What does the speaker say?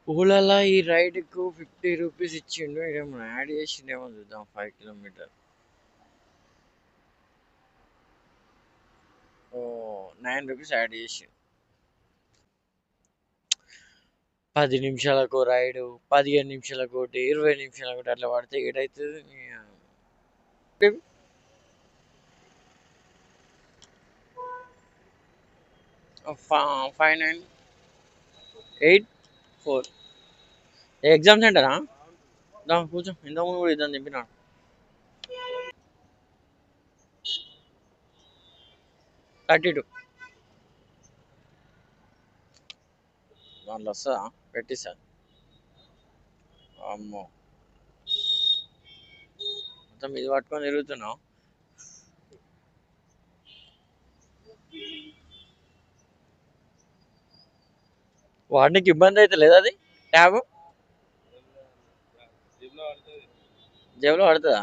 Oh la la ఈ రైడ్కు 50 rupees ఇచ్చిండు. ఏమో యాడ్ చేసిండేమో చూద్దాం. 5 కిలోమీటర్. ఓ 9 రూపీస్ యాడ్ చేసి 10 నిమిషాలకు రైడు, 15 నిమిషాలకు ఒకటి, 20 నిమిషాలకు ఒకటి అట్లా పడితే ఏడైతుంది. 5984 ఎగ్జామ్ సెంటరా? దా కూర్చో. ఇంతకుముందు కూడా ఇద్దాం చెప్పినాడు. థర్టీ టూ దాంట్లో వస్తుందా? పెట్టిస్తా. అమ్మో, మొత్తం ఇది పట్టుకొని తిరుగుతున్నావు. వాడికి ఇబ్బంది అయితే లేదు అది ట్యాబ్ జేబులో పడుతుందా?